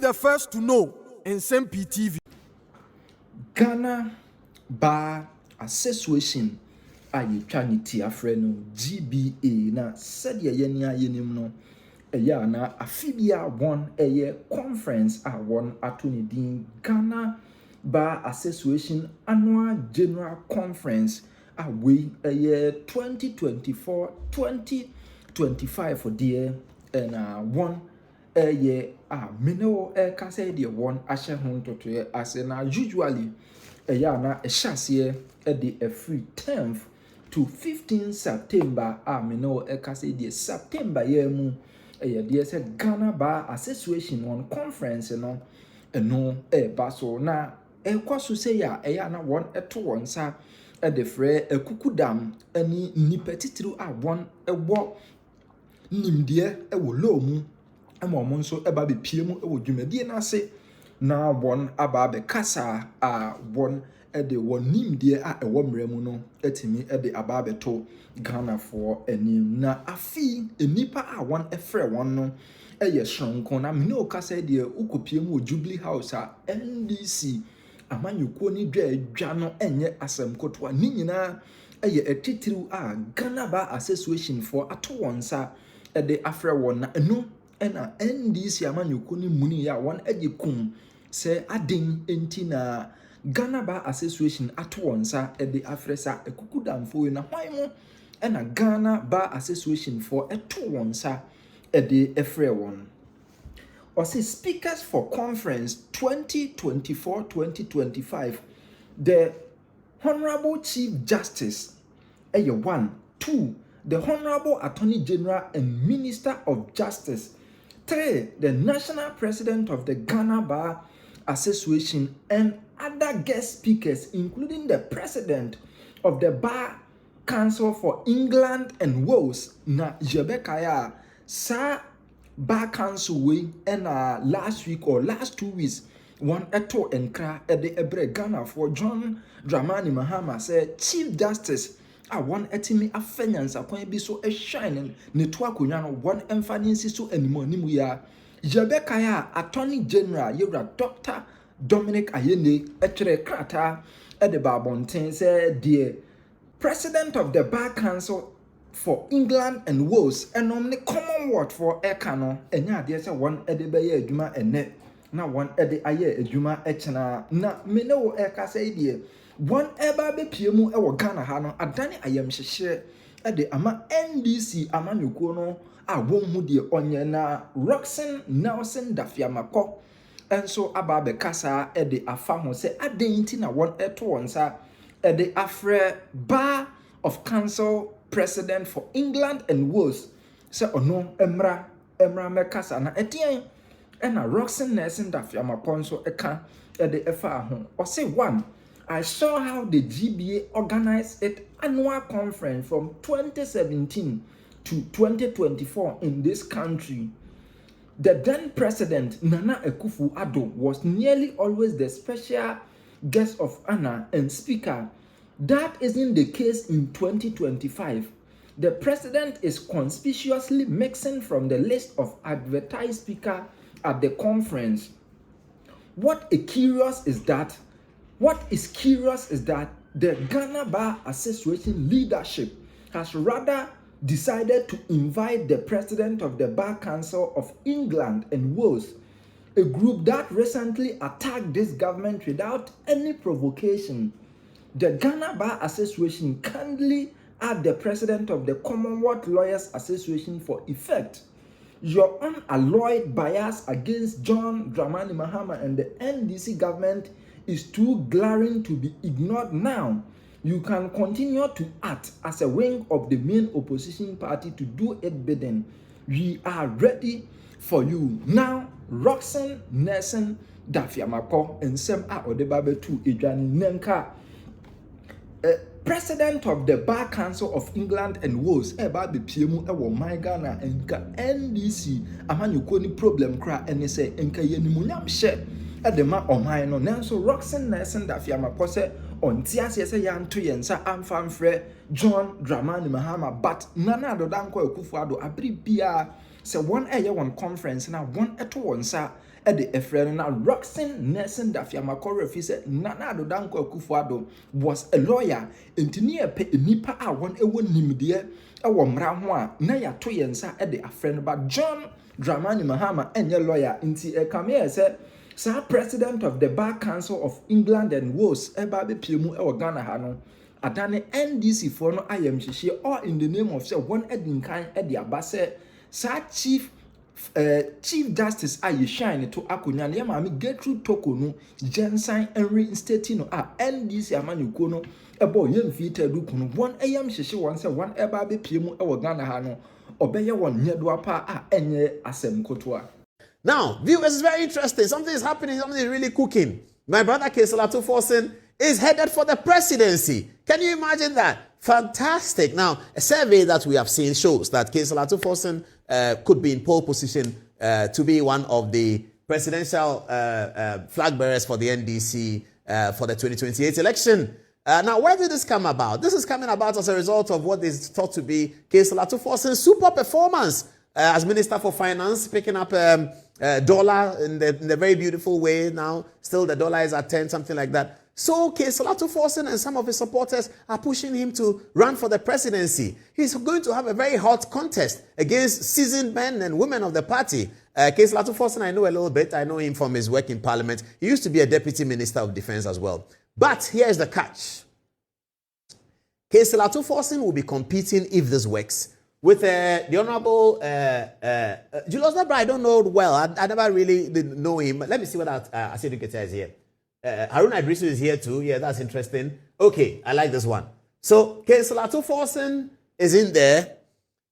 the first to know Nsem-Pii TV. Ghana Bar Association a yɛtwa ne ti afrɛ no GBA na sɛdeɛ yɛne ayɛnim no ɛyɛ na afibia wɔn ɛyɛ conference a wɔn ato ne din Ghana Bar Association Annual General Conference a wei ɛyɛ 2024-2025 deɛ ɛna wɔn ɛyɛ a meneo ɛkasa deɛ wɔn ahyɛ ho ntotoɛ ase na usually ɛyɛ na ɛhyɛ aseɛ ɛde a free 10th to 15 September a meneo ɛkasa deɛ September yɛ mu ɛyɛ deɛ sɛ Ghana Bar Association on conference no ɛno ɛba so na ɛkɔ so sɛ ya ɛyɛ na wɔn ɛto wɔn nsa ɛde frɛ akukudam ɛne nipa titiri a wɔn ɛwɔ nimdeɛ ɛwɔ law mu ama wɔn nso ɛba bepie mu ɛwɔ dwumadie n'ase na wɔn aba abɛkasa a wɔn ɛde wɔn nimdeɛ a ɛwɔ mmerɛ mu no ɛtumi ɛde aba abɛto Ghanafoɔ anim na afi nipa a wɔn ɛfrɛ wɔn no ɛyɛ soronko na mene okasa deɛ ukopie mu wɔ Jubilee House a NDC amanyɔkuo ne dwa no ɛnyɛ asɛm kotoa ne nyinaa ɛyɛ atitiriw a Ghana Bar Association for ato wɔn nsa ɛde afrɛ wɔn na ɛno ɛna NDC amanyɔkuo ne muni a wɔn ɛgye kum sɛ aden enti na Ghana Bar Association ato wɔn nsa ɛde afrɛ sa ekukudamfo na hwan mu ɛna Ghana Bar Association for ɛto wɔn nsa ɛde ɛfrɛ wɔn ɔsɛ speakers for conference 2024-2025 the Honorable Chief Justice ɛyɛ 1 2 the Honorable Attorney General and Minister of Justice 3 the National President of the Ghana Bar Association and other guest speakers including the President of the Bar Council for England and Wales na Jebekaya sa Bar Council we and last week or last 2 weeks one eto enkra ede ebre Ghana for John Dramani Mahama said Chief Justice a one etimi afenyansa kwan bi so e shine ne to akonwa no one emfanisi so animu ya Jebekaya Attorney General Yewra Dr. Dominic Ayene etre krata ede babonten say the President of the Bar Council for England and Wales and the Commonwealth for Ekano enya de say one ede be ye adwuma ene na one ede aye adwuma echena na mene wo eka say de one eba be piemu e wo Ghana ha no adane ayam hyehye ede ama NDC amanyuko no a won hu de onye na Roxanne Nelson Dafiamako enso aba be kasa ede afa ho say adenti na one eto wonsa ede afre Bar of Council President for England and Wales say ono emra mekasa na etien ena Roxanne Nelson Dafiamako nso eka ede efa ho o say 1 I saw how the GBA organized its annual conference from 2017 to 2024 in this country. The then president Nana Akufo-Addo was nearly always the special guest of honor and speaker. That isn't the case in 2025. The president is conspicuously mixing from the list of advertised speakers at the conference. What is curious is that the Ghana Bar Association leadership has rather decided to invite the president of the Bar Council of England and Wales, a group that recently attacked this government without any provocation. The Ghana Bar Association kindly asked the president of the Commonwealth Lawyers Association for effect. Your unalloyed bias against John Dramani Mahama and the NDC government is too glaring to be ignored now. You can continue to act as a wing of the main opposition party to do it bidding. We are ready for you. Now, Roxanne Nelson Dafiamako and Nsem-Pii Odebabe to Ejani Nenka, President of the Bar Council of England and Wales, eba be piemu ewo my Ghana enka NDC amanyuko ni problem kra ene se enka yenimunyam hye edema oman no nanso Roxanne Nelson Dafiamako se onti ase se yanto yensa amfamfrɛ John Dramani Mahama but Nana Addo Akufo-Addo abri bia se won eye won conference na won eto won sa the Efren now Roxanne Nelson Dafiamakore said Nana Danko Kufuado was a lawyer into near nipa a one nimdia a womra na ya to yensa at the friend but John Dramani Mahama and your lawyer into a cameo said Sir President of the Bar Council of England and Wales Ebabe Pimu or Ghana Hano Adane NDC for no I am she or in the name of say one Edin kind at the Abase Sir Chief Justice aye shine to akunya na ma get through Torkornoo Jensen and reinstating NDC amanyuko no ebo yemfita du kunu one ayam hyehye won say one eba be piemu e wo Ghana ha no obeye won nyedo apa enye asem kotoa. Now, viewers, it's very interesting. Something is happening, something is really cooking. My brother Kesela Tuforsen is headed for the presidency. Can you imagine that? Fantastic. Now, a survey that we have seen shows that Kesela Tuforsen could be in pole position to be one of the presidential flag bearers for the NDC for the 2028 election. Now, where did this come about? This is coming about as a result of what is thought to be Kesela Tuforsen's super performance as Minister for Finance, picking up dollar in the very beautiful way now. Still, the dollar is at 10, something like that. So, Kesela Tuforsen and some of his supporters are pushing him to run for the presidency. He's going to have a very hot contest against seasoned men and women of the party. Kesela Tuforsen, I know a little bit. I know him from his work in Parliament. He used to be a Deputy Minister of Defense as well. But here's the catch. Kesela Tuforsen will be competing, if this works, with the Honorable Julius Dabra. I don't know well. I never really did know him. Let me see what Asidu Ketia is here. Haruna Idrisu is here too. Yeah, that's interesting. Okay, I like this one. So, Kesela Tuforsen is in there.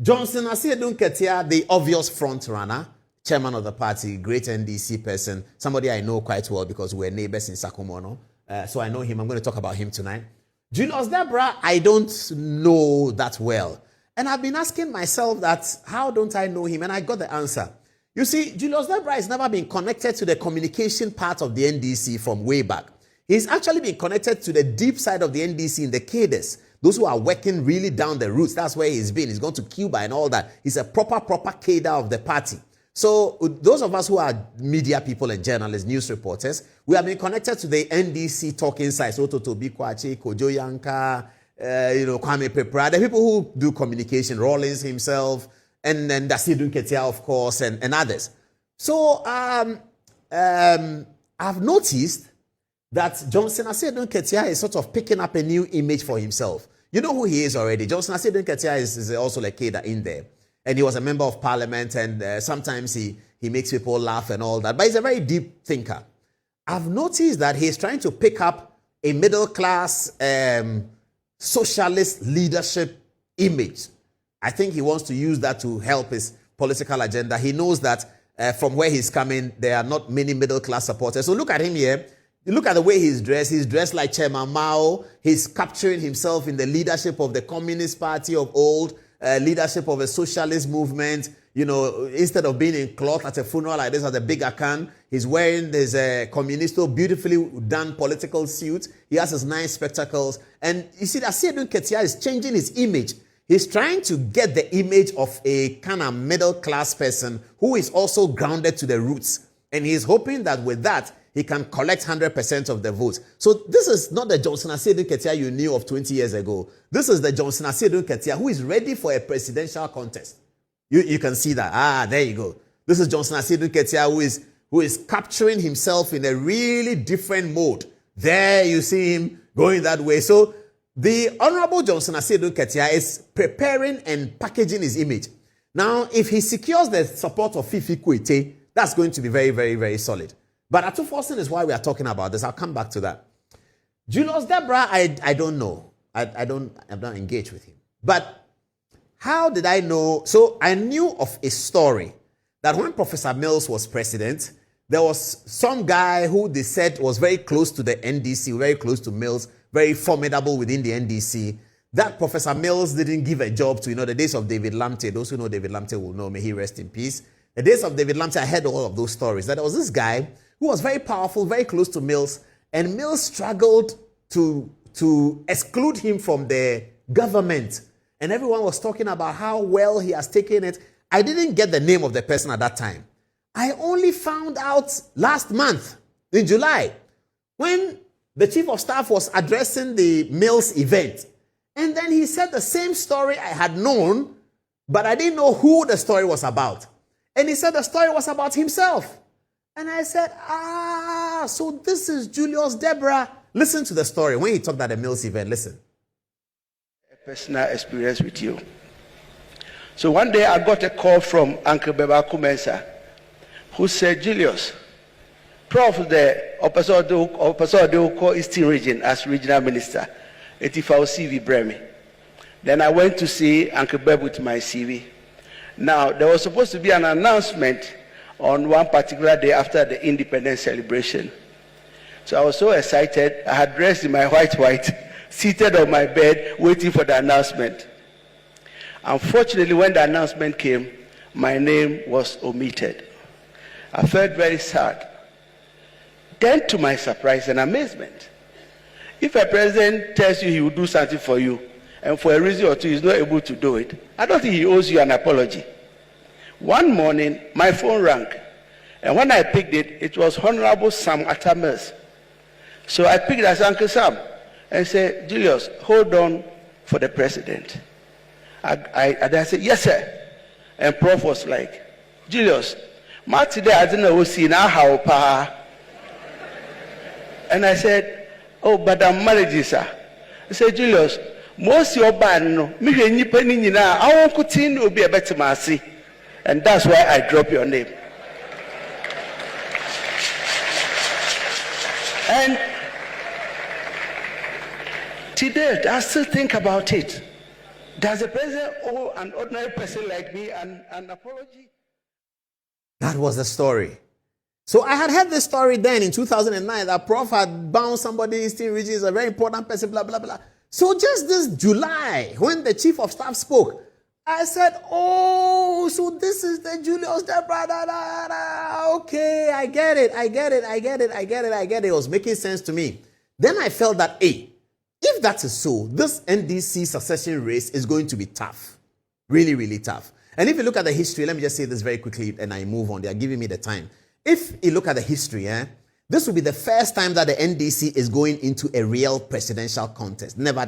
Johnson Asidu Ketia, the obvious front runner, chairman of the party, great NDC person, somebody I know quite well because we're neighbors in Sakumono. So I know him. I'm going to talk about him tonight. Julius Dabra, I don't know that well. And I've been asking myself that, how don't I know him? And I got the answer. You see, Julius Dabra has never been connected to the communication part of the NDC from way back. He's actually been connected to the deep side of the NDC in the cadres. Those who are working really down the roots, that's where he's been. He's gone to Cuba and all that. He's a proper cadre of the party. So those of us who are media people and journalists, news reporters, we have been connected to the NDC talking sides. Ototo Bikwachi, Kojo Yanka, Kwame Pepra, the people who do communication, Rawlings himself, and then Dasidu Ketia, of course, and others. So I've noticed that Johnson Asedun Ketia is sort of picking up a new image for himself. You know who he is already. Johnson Asedun Ketia is also like Keda in there. And he was a member of parliament, and sometimes he makes people laugh and all that. But he's a very deep thinker. I've noticed that he's trying to pick up a middle-class socialist leadership image. I think he wants to use that to help his political agenda. He knows that from where he's coming, there are not many middle-class supporters. So look at him here. Look at the way he's dressed. He's dressed like Chairman Mao. He's capturing himself in the leadership of the Communist Party of old, leadership of a socialist movement. You know, instead of being in cloth at a funeral like this at the big Akan, he's wearing this communisto, beautifully done political suit. He has his nice spectacles. And you see that Asedun Ketia is changing his image. He's trying to get the image of a kind of middle-class person who is also grounded to the roots. And he's hoping that with that, he can collect 100% of the votes. So this is not the Johnson Asedun Ketia you knew of 20 years ago. This is the Johnson Asedun Ketia who is ready for a presidential contest. You can see that. There you go. This is Johnson Asedun Ketia who is capturing himself in a really different mode. There you see him going that way. So the Honorable Johnson Asedun Ketia is preparing and packaging his image. Now, if he secures the support of Fifi Kwete, that's going to be very, very, very solid. But Atuforsen is why we are talking about this. I'll come back to that. Julius Dabra, I don't know. I've not engaged with him. But how did I know? So I knew of a story that when Professor Mills was president, there was some guy who they said was very close to the NDC, very close to Mills, very formidable within the NDC. That Professor Mills didn't give a job to, the days of David Lamte. Those who know David Lamte will know, may he rest in peace. The days of David Lamte, I heard all of those stories. That there was this guy who was very powerful, very close to Mills, and Mills struggled to exclude him from the government. And everyone was talking about how well he has taken it. I didn't get the name of the person at that time. I only found out last month, in July, when the chief of staff was addressing the Mills event. And then he said the same story I had known, but I didn't know who the story was about. And he said the story was about himself. And I said, so this is Julius Deborah. Listen to the story when he talked at the Mills event. Listen. A personal experience with you. So one day I got a call from Uncle Beba Kumensa, who said, Julius, Prof, the Opasado Eastern Region as regional minister, Etifao CV Bremi. Then I went to see Uncle Beb with my CV. Now, there was supposed to be an announcement on one particular day after the independence celebration. So I was so excited, I had dressed in my white, seated on my bed, waiting for the announcement. Unfortunately, when the announcement came, my name was omitted. I felt very sad. Then, to my surprise and amazement, if a president tells you he will do something for you, and for a reason or two he's not able to do it, I don't think he owes you an apology. One morning, my phone rang, and when I picked it, it was Honorable Sam Atamers. So I picked it as Uncle Sam and said, Julius, hold on for the president. I said, yes, sir. And Prof was like, Julius, today I didn't know how pa. And I said, oh, but I'm married, sir. He said, Julius, most your band, no, I won't continue to be a better mercy. And that's why I drop your name. And today, I still think about it. Does the president owe an ordinary person like me an apology? That was the story. So I had heard this story then in 2009 that Prof had bound somebody in Eastern Region, is a very important person, blah, blah, blah. So just this July, when the chief of staff spoke, I said, oh, so this is the Julius Deborah. Okay, I get it. It was making sense to me. Then I felt that, hey, if that is so, this NDC succession race is going to be tough. Really, really tough. And if you look at the history, let me just say this very quickly and I move on. They are giving me the time. If you look at the history, this will be the first time that the NDC is going into a real presidential contest. Never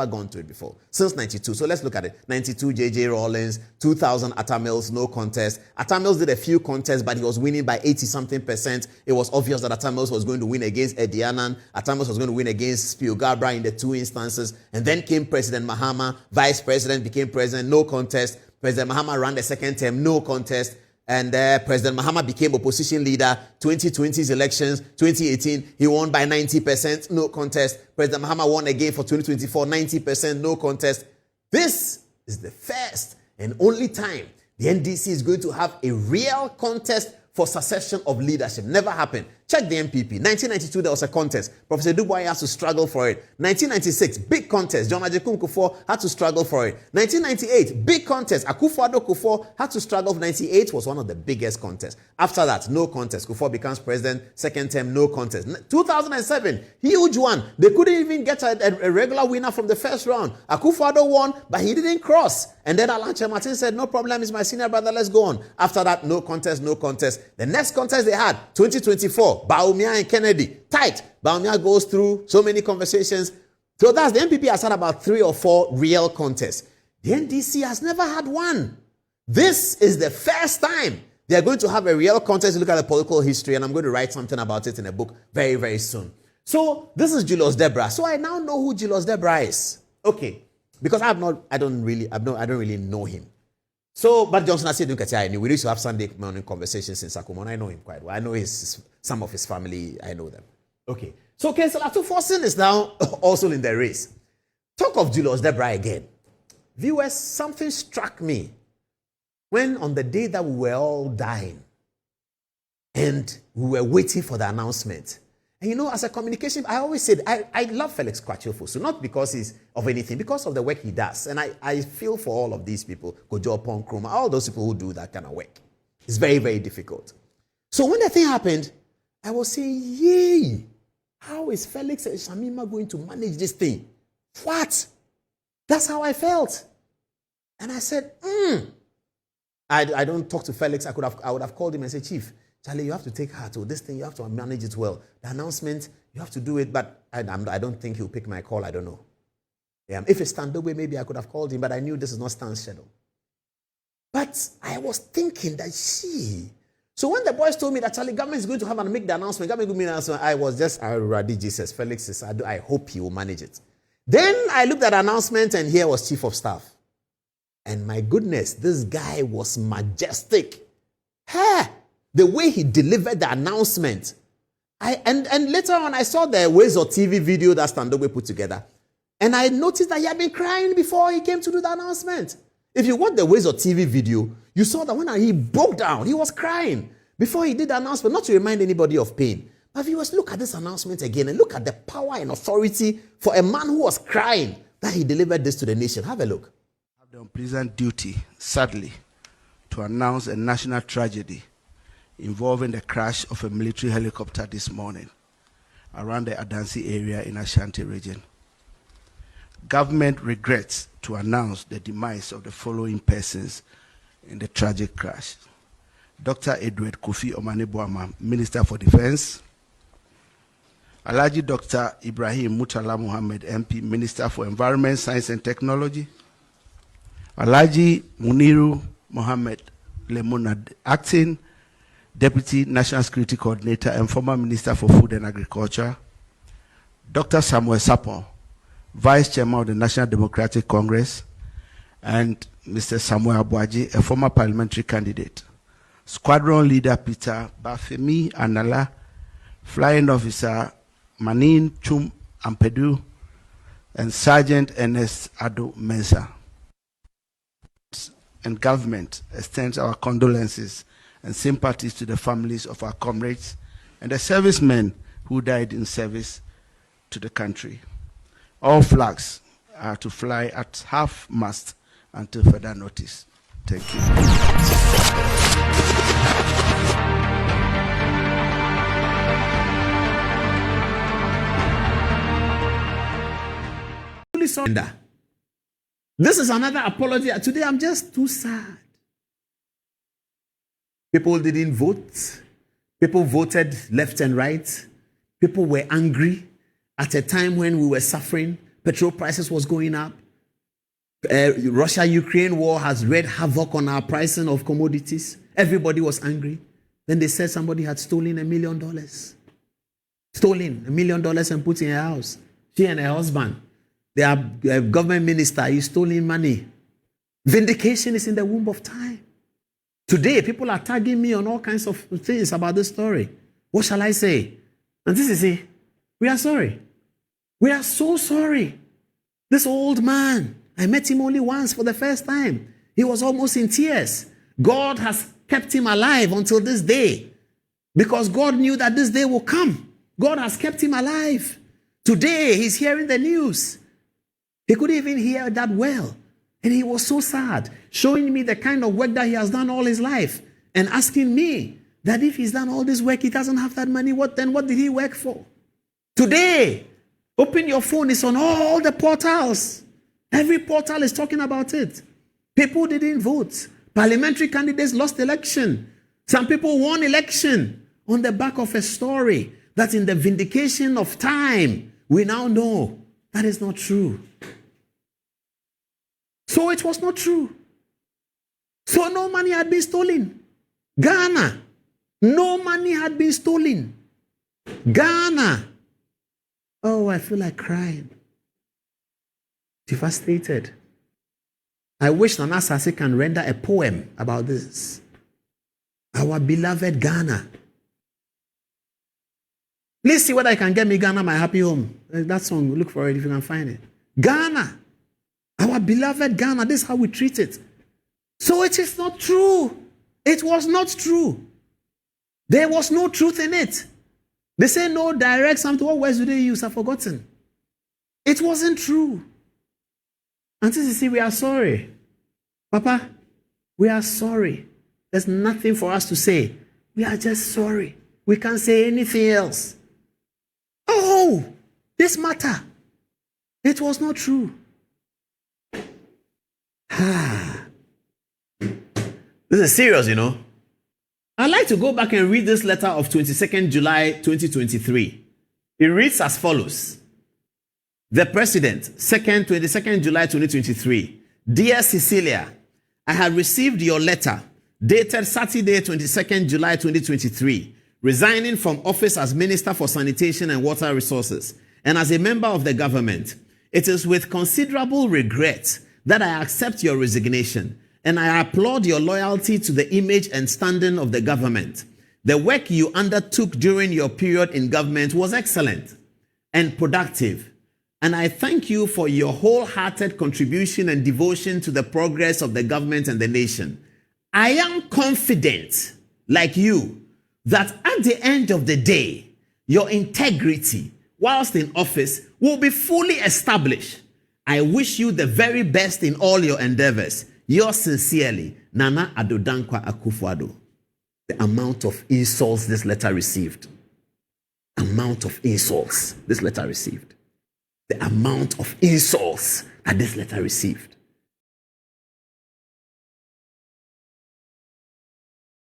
gone to it before. Since 92. So let's look at it. 92, J.J. Rawlings. 2000, Atta Mills, no contest. Atta Mills did a few contests, but he was winning by 80-something%. It was obvious that Atta Mills was going to win against Eddie Annan. Atta Mills was going to win against Spio Gabra in the two instances. And then came President Mahama. Vice President became president, no contest. President Mahama ran the second term, no contest. And President Mahama became opposition leader. 2020's elections, 2018, he won by 90%, no contest. President Mahama won again for 2024, 90%, no contest. This is the first and only time the NDC is going to have a real contest for succession of leadership. Never happened. Check the MPP. 1992, there was a contest. Professor Dubois has to struggle for it. 1996, big contest. John Ajay Kufuor had to struggle for it. 1998, big contest. Akufo-Addo Kufuor had to struggle. 98 was one of the biggest contests. After that, no contest. Kufuor becomes president. Second term, no contest. 2007, huge one. They couldn't even get a regular winner from the first round. Akufo-Addo won, but he didn't cross. And then Alan Martin said, no problem, he's my senior brother, let's go on. After that, no contest, no contest. The next contest they had, 2024, Bawumia and Kennedy, tight. Bawumia goes through so many conversations. So that's the MPP has had about 3 or 4 real contests. The NDC has never had one. This is the first time they are going to have a real contest. Look at the political history, and I'm going to write something about it in a book very, very soon. So this is Julius Deborah. So I now know who Julius Deborah is. Okay, because I don't really know him. So, but Johnson, I said, look at you. We used to have Sunday morning conversations in Sakumon. I know him quite well. I know some of his family. I know them. Okay. So, Kenselatu Forsen is now also in the race. Talk of Julius Deborah again. Viewers, something struck me when on the day that we were all dying and we were waiting for the announcement. And you know, as a communication, I always said, I love Felix Kwachiofosu, not because he's of anything, because of the work he does. And I feel for all of these people, Kojo Pong Kroma, all those people who do that kind of work. It's very, very difficult. So when the thing happened, I was saying, yay, how is Felix and Shamima going to manage this thing? What? That's how I felt. And I said, I don't talk to Felix. I would have called him and said, Chief, Charlie, you have to take heart. This thing, you have to manage it well. The announcement, you have to do it. But I don't think he'll pick my call. I don't know. If it's Standobe, maybe I could have called him, but I knew this is not Stan's schedule. But I was thinking that So when the boys told me that Charlie, government is going to have and make the announcement, I was just, already Jesus. Felix says, I hope he will manage it. Then I looked at the announcement and here was Chief of Staff. And my goodness, this guy was majestic. The way he delivered the announcement. And later on, I saw the Ways of TV video that Standobe put together. And I noticed that he had been crying before he came to do the announcement. If you watch the Ways of TV video, you saw that when he broke down, he was crying before he did the announcement, not to remind anybody of pain. But viewers, look at this announcement again and look at the power and authority for a man who was crying that he delivered this to the nation. Have a look. I have the unpleasant duty, sadly, to announce a national tragedy involving the crash of a military helicopter this morning around the Adansi area in Ashanti region. Government regrets to announce the demise of the following persons in the tragic crash. Dr. Edward Kofi Omane-Boamah, Minister for Defense. Alhaji Dr. Ibrahim Murtala Muhammad, MP, Minister for Environment, Science and Technology. Alhaji Muniru Mohammed Lemonad, Acting Deputy National Security Coordinator and former Minister for Food and Agriculture. Dr. Samuel Sapon, Vice Chairman of the National Democratic Congress, and Mr. Samuel Abuaji, a former parliamentary candidate. Squadron Leader Peter Bafemi Anala, Flying Officer Manin Chum Ampedu, and Sergeant Ernest Ado Mensah. And government extends our condolences and sympathies to the families of our comrades and the servicemen who died in service to the country. All flags are to fly at half-mast until further notice. Thank you. This is another apology. Today I'm just too sad. People didn't vote. People voted left and right. People were angry at a time when we were suffering. Petrol prices was going up. Russia-Ukraine war has wreaked havoc on our pricing of commodities. Everybody was angry. Then they said somebody had stolen $1 million. Stolen $1 million and put in her house. She and her husband. They are government minister. He's stolen money. Vindication is in the womb of time. Today, people are tagging me on all kinds of things about this story. What shall I say? And this is it. We are sorry. We are so sorry. This old man, I met him only once for the first time. He was almost in tears. God has kept him alive until this day because God knew that this day will come. God has kept him alive. Today, he's hearing the news. He couldn't even hear that well. And he was so sad, showing me the kind of work that he has done all his life and asking me that if he's done all this work, he doesn't have that money, what did he work for? Today, open your phone, it's on all the portals. Every portal is talking about it. People didn't vote. Parliamentary candidates lost election. Some people won election on the back of a story that in the vindication of time, we now know that is not true. So it was not true. So no money had been stolen. Ghana, no money had been stolen. Ghana. Oh, I feel like crying. Devastated. I wish Nana Sase can render a poem about this. Our beloved Ghana. Please see whether I can get me Ghana, my happy home. That song, look for it if you can find it. Ghana. Our beloved Ghana. This is how we treat it. So it is not true. It was not true. There was no truth in it. They say no direct something. What words do they use? I've forgotten. It wasn't true. Auntie Sisi, we are sorry. Papa, we are sorry. There's nothing for us to say. We are just sorry. We can't say anything else. Oh, this matter. It was not true. This This is serious, you know. I'd like to go back and read this letter of 22nd July 2023. It reads as follows. The President, 22nd July 2023. Dear Cecilia, I have received your letter dated Saturday, 22nd July 2023, resigning from office as Minister for Sanitation and Water Resources and as a member of the government. It is with considerable regret that I accept your resignation, and I applaud your loyalty to the image and standing of the government. The work you undertook during your period in government was excellent and productive, and I thank you for your wholehearted contribution and devotion to the progress of the government and the nation. I am confident, like you, that at the end of the day, your integrity, whilst in office, will be fully established. I wish you the very best in all your endeavors. Yours sincerely, Nana Addo Dankwa Akufo-Addo. The amount of insults this letter received. Amount of insults this letter received. The amount of insults that this letter received.